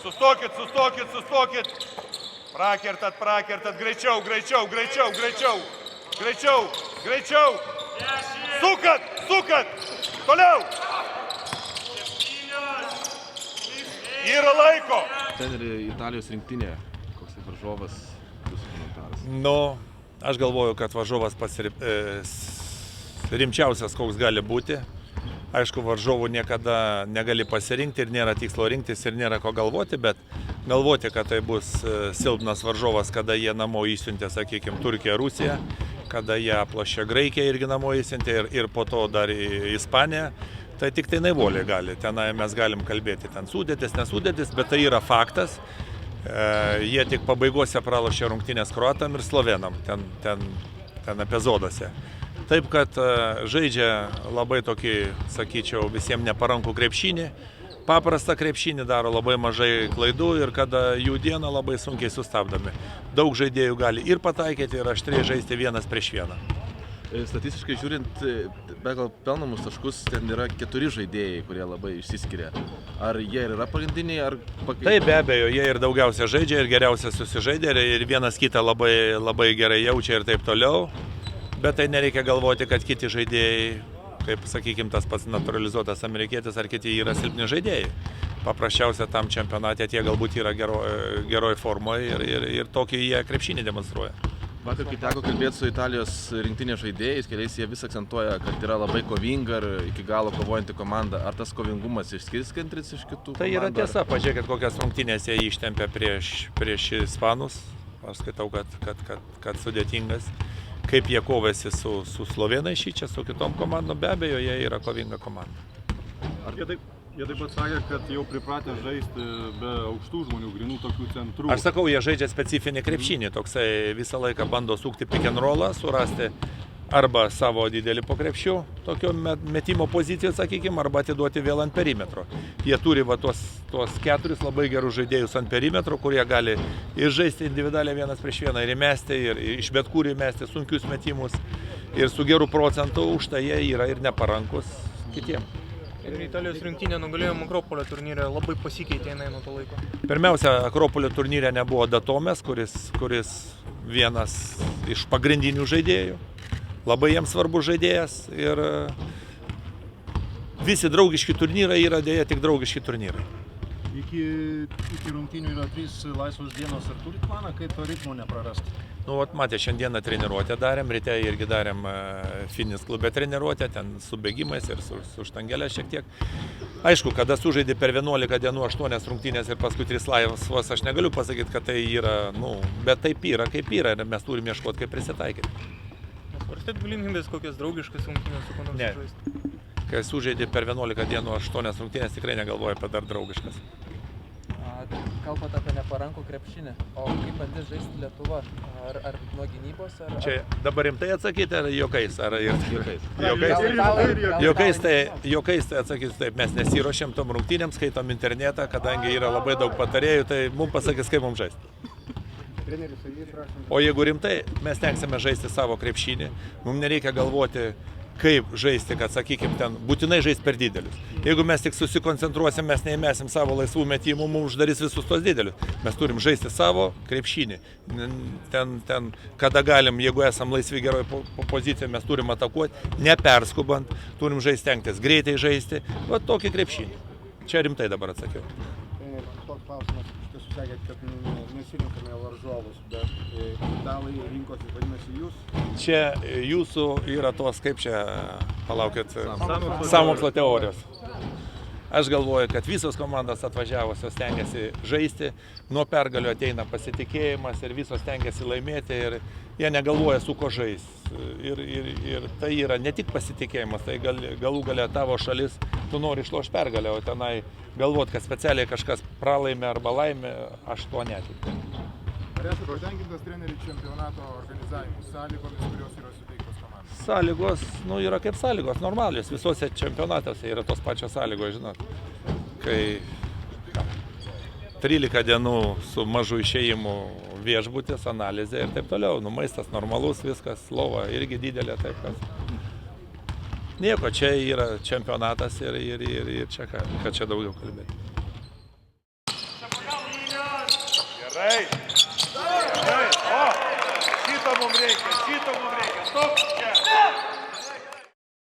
Sustokit. Prakertat, greičiau. Sukat, toliau. Yra laiko. Treneri Italijos rinktinėje, koks tai varžovas, jūsų komentaras? Nu, aš galvoju, kad varžovas pats rimčiausias, koks gali būti. Aišku, varžovų niekada negali pasirinkti ir nėra tikslo rinktis ir nėra ko galvoti, bet galvoti, kad tai bus silpnas varžovas, kada jie namo įsiuntė, sakykime, Turkiją, Rusiją, kada jie aplošė Graikiją irgi namo įsiuntė ir po to dar į Ispaniją, tai tik tai naivoliai gali. Tenai mes galim kalbėti, ten sudėtis, nesudėtis, bet tai yra faktas. Jie tik pabaigose pralošė rungtynės kroatam ir slovenam, ten epizoduose. Taip, kad žaidžia labai tokį, sakyčiau, visiems neparankų krepšinį, paprastą krepšinį, daro labai mažai klaidų ir kada jų diena labai sunkiai sustabdomi. Daug žaidėjų gali ir pataikyti, ir aštriai žaisti 1-1. Statistiškai žiūrint, pagal pelnamus taškus ten yra 4 žaidėjai, kurie labai išsiskiria. Ar jie ir yra pagrindiniai, ar pakeitimai? Taip, be abejo, jie ir daugiausia žaidžia, ir geriausia susižaidė, ir vienas kitą labai gerai jaučia ir taip toliau. Bet tai nereikia galvoti, kad kiti žaidėjai, kaip sakykime, tas pats naturalizuotas amerikietis ar kiti yra silpni žaidėjai. Paprasčiausia tam čempionate tie galbūt yra geroj formoje ir tokį jie krepšinį demonstruoja. Vakar, kai teko kalbėti su Italijos rinktinės žaidėjais, keliais jie vis akcentuoja, kad yra labai kovinga ir iki galo kovojanti komanda. Ar tas kovingumas išskirskantris iš kitų komandų? Tai yra tiesa, pažiūrėkit, kokias rungtynės jie ištempė prieš ispanus. Aš skaitau, kad sudėtingas. Kaip jie kovėsi su slovenai šičia, su kitom komandom, be abejo, jie yra kovinga komanda. Jie taip pat sakė, kad jau pripratę žaisti be aukštų žmonių, grinų tokių centrų. Aš sakau, jie žaidžia specifinį krepšinį, toksai visą laiką bando sukti pick and rollą, surasti arba savo didelį po krepšių, tokio metimo pozicijų, sakykime, arba atiduoti vėl ant perimetro. Jie turi tuos 4 labai gerus žaidėjus ant perimetro, kurie gali ir žaisti individualiai 1-1 ir įmesti, ir iš bet kur įmesti sunkius metimus. Ir su geru procentu už tai jie yra ir neparankus kitiems. Ir Italijos rinktinė nugalėjo Akropolio turnyre, labai pasikeitė nuo to laiko. Pirmiausia, Akropolio turnyre nebuvo Datomės, kuris vienas iš pagrindinių žaidėjų. Labai jiems svarbus žaidėjas ir visi draugiški turnyrai yra dėja tik draugiški turnyrai. Iki rungtynių yra 3 laisvos dienos. Ar turit planą, kaip to ritmo neprarasti? Nu, matė, šiandieną treniruotę darėm, ryte irgi darėm Finis klube treniruotę, ten su bėgimais ir su štangelė šiek tiek. Aišku, kada sužaidė per 11 dienų 8 rungtynės ir paskui 3 laisvos, aš negaliu pasakyti, kad tai yra, bet taip yra, kaip yra ir mes turim ieškoti, kaip prisitaikyti. Svarstėt galimybės kokias draugiškas rungtynės su kuo nors žaisti? Kai sužaidė per 11 dienų 8 rungtynės, tikrai negalvoja apie dar draugiškas. Kalbate apie neparankų krepšinį, o kaip bandys žaisti Lietuva? Ar nuo gynybos? Čia dabar rimtai atsakyti, ar juokais? Juokais. Juokais tai atsakysiu taip, mes nesiruošiam tom rungtynėms, skaitom internetą, kadangi yra labai daug patarėjų, tai mums pasakys, kaip mums žaisti. O jeigu rimtai, mes tenksime žaisti savo krepšinį, mums nereikia galvoti, kaip žaisti, kad, sakykime, ten būtinai žaisti per didelius. Jeigu mes tik susikoncentruosim, mes neįmesim savo laisvų metimų, mums uždarys visus tos didelius. Mes turim žaisti savo krepšinį. Ten, kada galim, jeigu esam laisvi geroj pozicijoje, mes turim atakuoti, neperskubant, turim žaisti, tenktis greitai žaisti. Va tokį krepšinį. Čia rimtai dabar atsakiau. Toks klausimas, jūs sakėt, kad nesirinkame varžovus, bet italai rinkosi, vadinasi jūs? Čia jūsų yra tos, kaip čia, palaukit, sąmokslo teorijos. Aš galvoju, kad visos komandos atvažiavusios stengiasi žaisti, nuo pergalių ateina pasitikėjimas ir visos stengiasi laimėti ir jie negalvoja su ko žais. Ir tai yra ne tik pasitikėjimas, tai galų galia tavo šalis, tu nori išlošti pergalę, o tenai galvot, kad specialiai kažkas pralaimė arba laimė, aš to netikiu. Ar esate patenkintas trenerių čempionato organizavimo sąlygomis, kurios yra suteiktos komandos? Sąlygos, yra kaip sąlygos, normalios. Visuose čempionatuose yra tos pačios sąlygos, žinot. Kai 13 dienų su mažu išėjimu viešbutis, analizė ir taip toliau. Maistas normalus, viskas, lova irgi didelė, taip kad. Nieko, čia yra čempionatas ir čia ką čia daugiau kalbėti. Gerai. Gerai. O, šito mums reikia. Stop čia.